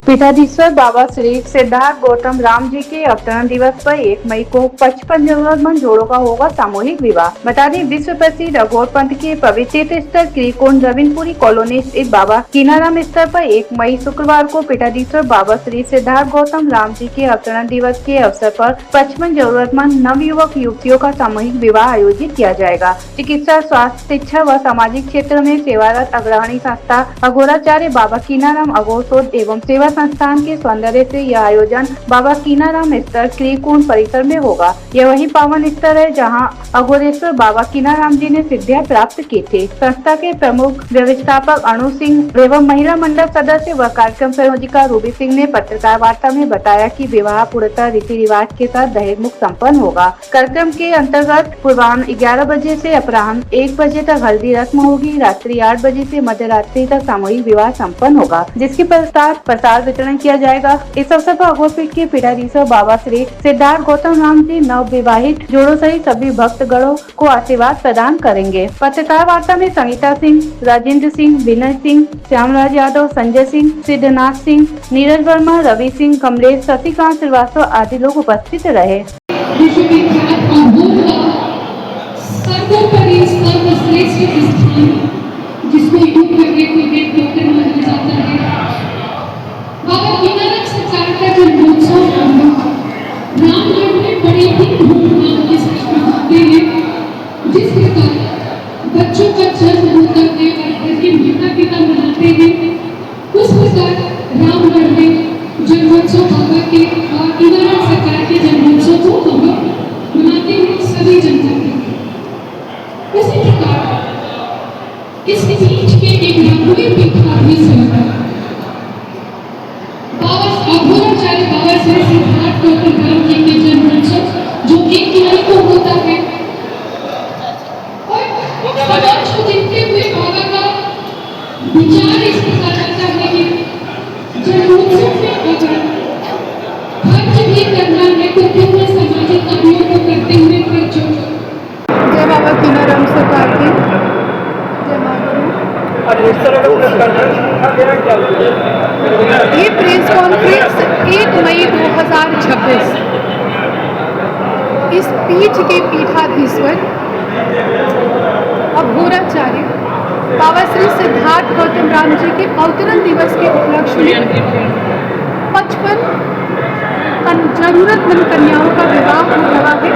पीठाधीश्वर बाबा श्री सिद्धार्थ गौतम राम जी के अवतरण दिवस पर 1 मई को 55 जरूरतमंद जोड़ों का होगा सामूहिक विवाह। बता दें, विश्व प्रसिद्ध अघोर पंथ के पवित्र तीर्थ स्थल त्रिकोण रविनपुरी कॉलोनी स्थित बाबा कीनाराम स्थल पर 1 मई शुक्रवार को पीठाधीश्वर बाबा श्री सिद्धार्थ गौतम राम जी के अवतरण दिवस के अवसर पर 55 जरूरतमंद नवयुवक युवतियों का सामूहिक विवाह आयोजित किया जाएगा। चिकित्सा, स्वास्थ्य, शिक्षा व सामाजिक क्षेत्र में सेवारत अग्रणी संस्था अघोराचार्य बाबा कीनाराम अघोर शोध एवं सेवा संस्थान के सौंदर्य से यह आयोजन बाबा कीनाराम स्थल त्रिकोण परिसर में होगा। यह वही पावन स्थल है जहां अघोरेश्वर बाबा कीनाराम जी ने सिद्धियां प्राप्त की थी। संस्था के प्रमुख व्यवस्थापक अनु सिंह एवं महिला मंडल सदस्य व कार्यक्रम संयोजिका रूबी सिंह ने पत्रकार वार्ता में बताया कि विवाह पूर्णतः रीति रिवाज के साथ दहेज मुक्त सम्पन्न होगा। कार्यक्रम के अंतर्गत पूर्वाह्न 11 बजे से अपराह्न 1 बजे तक हल्दी रस्म होगी। रात्रि 8 बजे से मध्य रात्रि तक सामूहिक विवाह सम्पन्न होगा, जिसके पश्चात प्रसाद वितरण किया जाएगा। इस अवसर पर अघोरपीठ के पीठाधीश्वर बाबा श्री सिद्धार्थ गौतम राम जी नव विवाहित जोड़ों सहित सभी भक्तगणों को आशीर्वाद प्रदान करेंगे। पत्रकार वार्ता में संगीता सिंह, राजेंद्र सिंह, विनय सिंह, श्यामराज यादव, संजय सिंह, सिद्धनाथ सिंह, नीरज वर्मा, रवि सिंह, कमलेश, शशिकांत श्रीवास्तव आदि लोग उपस्थित रहे। बाबा कीनाराम सरकार का जन्मोत्सव रामगढ़ में बड़े ही धूमधाम के साथ मनाते हैं। जिस प्रकार बच्चों का जन्म होता है और घर के माता पिता मनाते हैं, उस प्रकार रामगढ़ में जन्मोत्सव बाबा के कीनाराम सरकार के जन्मोत्सव को हम मनाते हैं सभी जनता के। उसी प्रकार इस बीच के एक रामगढ़ पीठाधीश्वर अघोराचार्य बाबा श्री सिद्धार्थ गौतम राम जी के जन्मोत्सव जो 1 मई को होता है, और समाज को देखते हुए बाबा का विचार इस प्रकार रहता है कि जन्मोत्सव में अगर खर्च भी करना है तो क्यों न सामाजिक कार्यों को करते हुए खर्च हो। जय बाबा कीनाराम सरकार की जय मां। ये प्रेस कॉन्फ्रेंस 1 मई 2026 इस पीठ के पीठाधीश्वर अघोराचार्य बाबा श्री सिद्धार्थ गौतम राम जी के अवतरण दिवस के उपलक्ष्य में 55 जरूरतमंद कन्याओं का विवाह हो रहा है।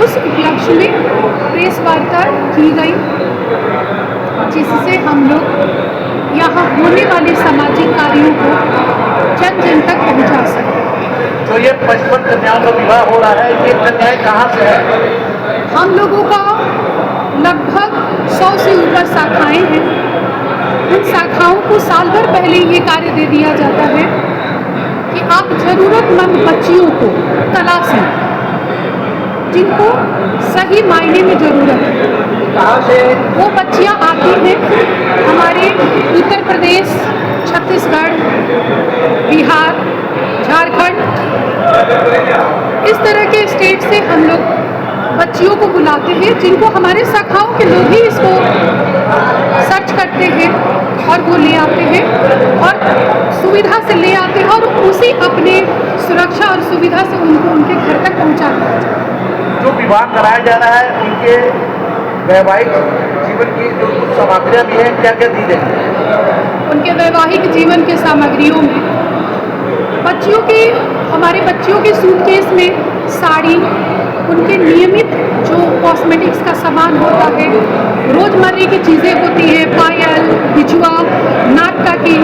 उस उपलक्ष्य में प्रेस वार्ता की गई, जिससे हम लोग यहाँ होने वाले सामाजिक कार्यों को जन जन तक पहुँचा सकें। तो ये 55 कन्याओं का विवाह हो रहा है, ये कन्याएं कहाँ से है? हम लोगों का लगभग 100 से ऊपर शाखाएं हैं। उन शाखाओं को साल भर पहले ये कार्य दे दिया जाता है कि आप जरूरतमंद बच्चियों को तलाशें जिनको सही मायने में जरूरत है। कहाँ से वो बच्चियाँ आती हैं हमारे उत्तर प्रदेश, छत्तीसगढ़, बिहार, झारखंड, इस तरह के स्टेट से हम लोग बच्चियों को बुलाते हैं, जिनको हमारे शाखाओं के लोग ही इसको सर्च करते हैं और वो ले आते हैं और सुविधा से ले आते हैं और उसी अपने सुरक्षा और सुविधा से उनको उनके घर तक पहुँचाते हैं। जो विवाह कराया जा रहा है उनके वैवाहिक जीवन की जो कुछ सामग्रियाँ भी हैं, क्या क्या दी जाएगी? उनके वैवाहिक जीवन के सामग्रियों में बच्चियों के हमारे बच्चियों के सूटकेस में साड़ी, उनके नियमित जो कॉस्मेटिक्स का सामान होता है, रोजमर्रे की चीज़ें होती हैं, पायल, बिछुआ, नाक का कील,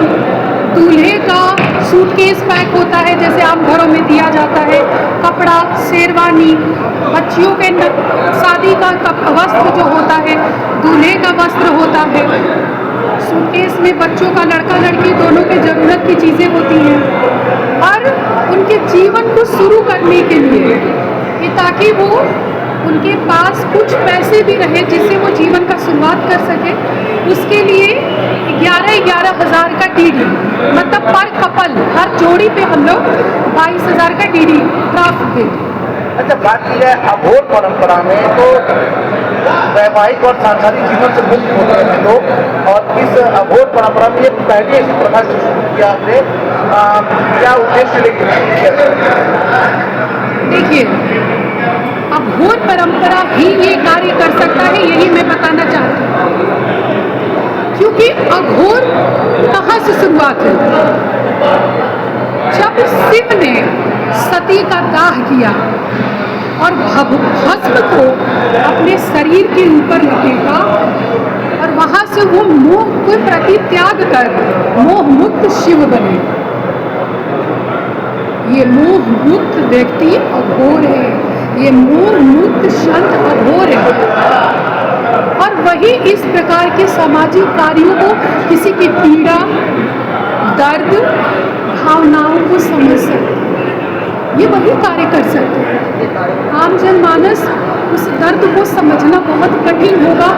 दूल्हे का सूटकेस पैक होता है जैसे आम घरों में दिया जाता है, कपड़ा, शेरवानी, बच्चियों के शादी का वस्त्र जो होता है, दूल्हे का वस्त्र होता है। सूटकेस में बच्चों का, लड़का लड़की दोनों के ज़रूरत की चीज़ें होती हैं और उनके जीवन को शुरू करने के लिए कि ताकि वो उनके पास कुछ पैसे भी रहे जिससे वो जीवन का शुरुआत कर सके, उसके लिए 11-11 हज़ार का डीडी, मतलब पर कपल हर जोड़ी पे हम लोग 22,000 का डीडी ड्राफ्ट देते हैं। अच्छा, बात की जाए अघोर परंपरा में तो वैवाहिक और सांसारिक जीवन से मुक्त होते हैं लोग, और इस अघोर परंपरा में ये पहली ऐसी प्रथा शुरू किया आपने, क्या उद्देश्य लेके? देखिए, अघोर परंपरा ही ये कार्य कर सकता है, यही मैं बताना चाहती हूँ। क्योंकि अघोर कहाँ से शुरुआत हुई? जब शिव ने सती का दाह किया और भस्म को अपने शरीर के ऊपर लपेटा, और वहां से वो मोह को प्रति त्याग कर मोह मुक्त शिव बने। ये मोह मुक्त व्यक्ति अघोर है, ये मोह मुक्त संत अघोर है। और वही इस प्रकार के सामाजिक कार्यों को, किसी की पीड़ा, दर्द, भावनाओं को समझ सकते, ये वही कार्य कर सकते हैं। आम जनमानस उस दर्द को समझना बहुत कठिन होगा,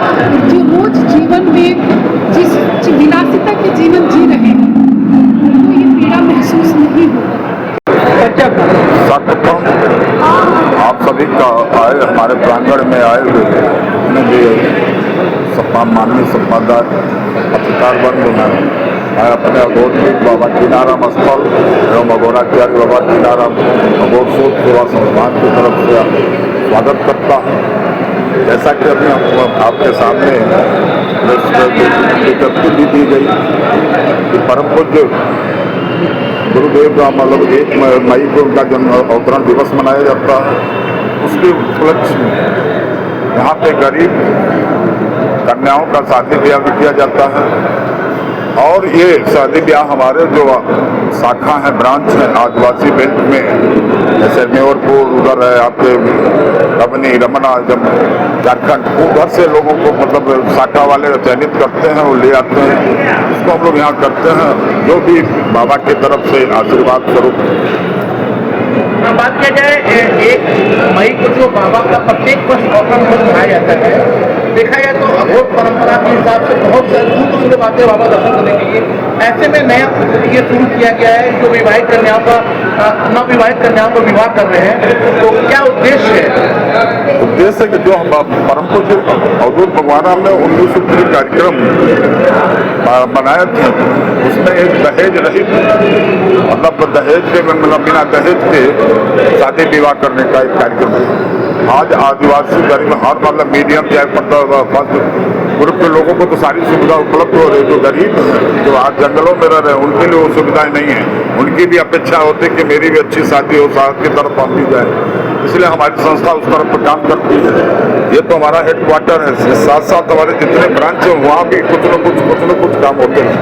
जो रोज जीवन में जिस विलासिता के जीवन जी रहे हैं, तो ये पीड़ा महसूस नहीं होगा। सर्वप्रथम आप सभी का आए हमारे प्रांगण में आए हुए उन्हें भी माननीय सम्मानदार पत्रकार बंधु हैं। मैं अपने अघोर बाबा कीनाराम स्थल एवं अघोराचार्य बाबा कीनाराम अघोर शोध सेवा संस्थान की तरफ से स्वागत करता हूँ। जैसा कि अभी आपके सामने विज्ञप्ति भी दी गई कि परम पूज्य गुरुदेव का मतलब 1 मई को उनका जन्म अवतरण दिवस मनाया जाता है। उसके उपलक्ष्य में यहाँ पे गरीब कन्याओं का शादी ब्याह भी किया जाता है, और ये शादी ब्याह हमारे जो शाखा है, ब्रांच है आदिवासी बेल्ट में, जैसे मेवरपुर उधर है आपके रमनी रमना जब झारखंड, उधर से लोगों को मतलब शाखा वाले चयनित करते हैं, वो ले आते हैं, इसको हम लोग यहाँ करते हैं, जो भी बाबा की तरफ से आशीर्वाद स्वरूप। बात किया जाए 1 मई को जो बाबा का प्रत्येक वर्ष अवतरण मनाया जाता है, देखा जाए तो अघोर परंपरा के हिसाब से बहुत से दूर लोग आते हैं बाबा दर्शन करने के लिए। ऐसे में नया ये शुरू किया गया है, जो विवाहित कन्याओं का नवविवाहित कन्याओं का विवाह कर रहे हैं, तो क्या उद्देश्य है? उद्देश्य कि जो हम परम पूज्य अवधूत भगवान ने 1903 कार्यक्रम बनाए थे, उसमें एक दहेज रहित, मतलब दहेज के मतलब बिना दहेज के शादी विवाह करने का एक कार्यक्रम है। आज आदिवासी गरीब हर मतलब मीडियम या ग्रुप के लोगों को तो सारी सुविधा उपलब्ध हो रही है। जो गरीब हैं, जो आज जंगलों में रह रहे हैं, उनके लिए वो सुविधाएं नहीं है। उनकी भी अपेक्षा होती है कि मेरी भी अच्छी शादी हो, शादी की तरफ पहुंची जाए, इसलिए हमारी संस्था उस तरफ पर काम करती है। ये तो हमारा हेडक्वार्टर है, साथ साथ हमारे जितने ब्रांच हैं वहाँ भी कुछ न कुछ काम होते हैं।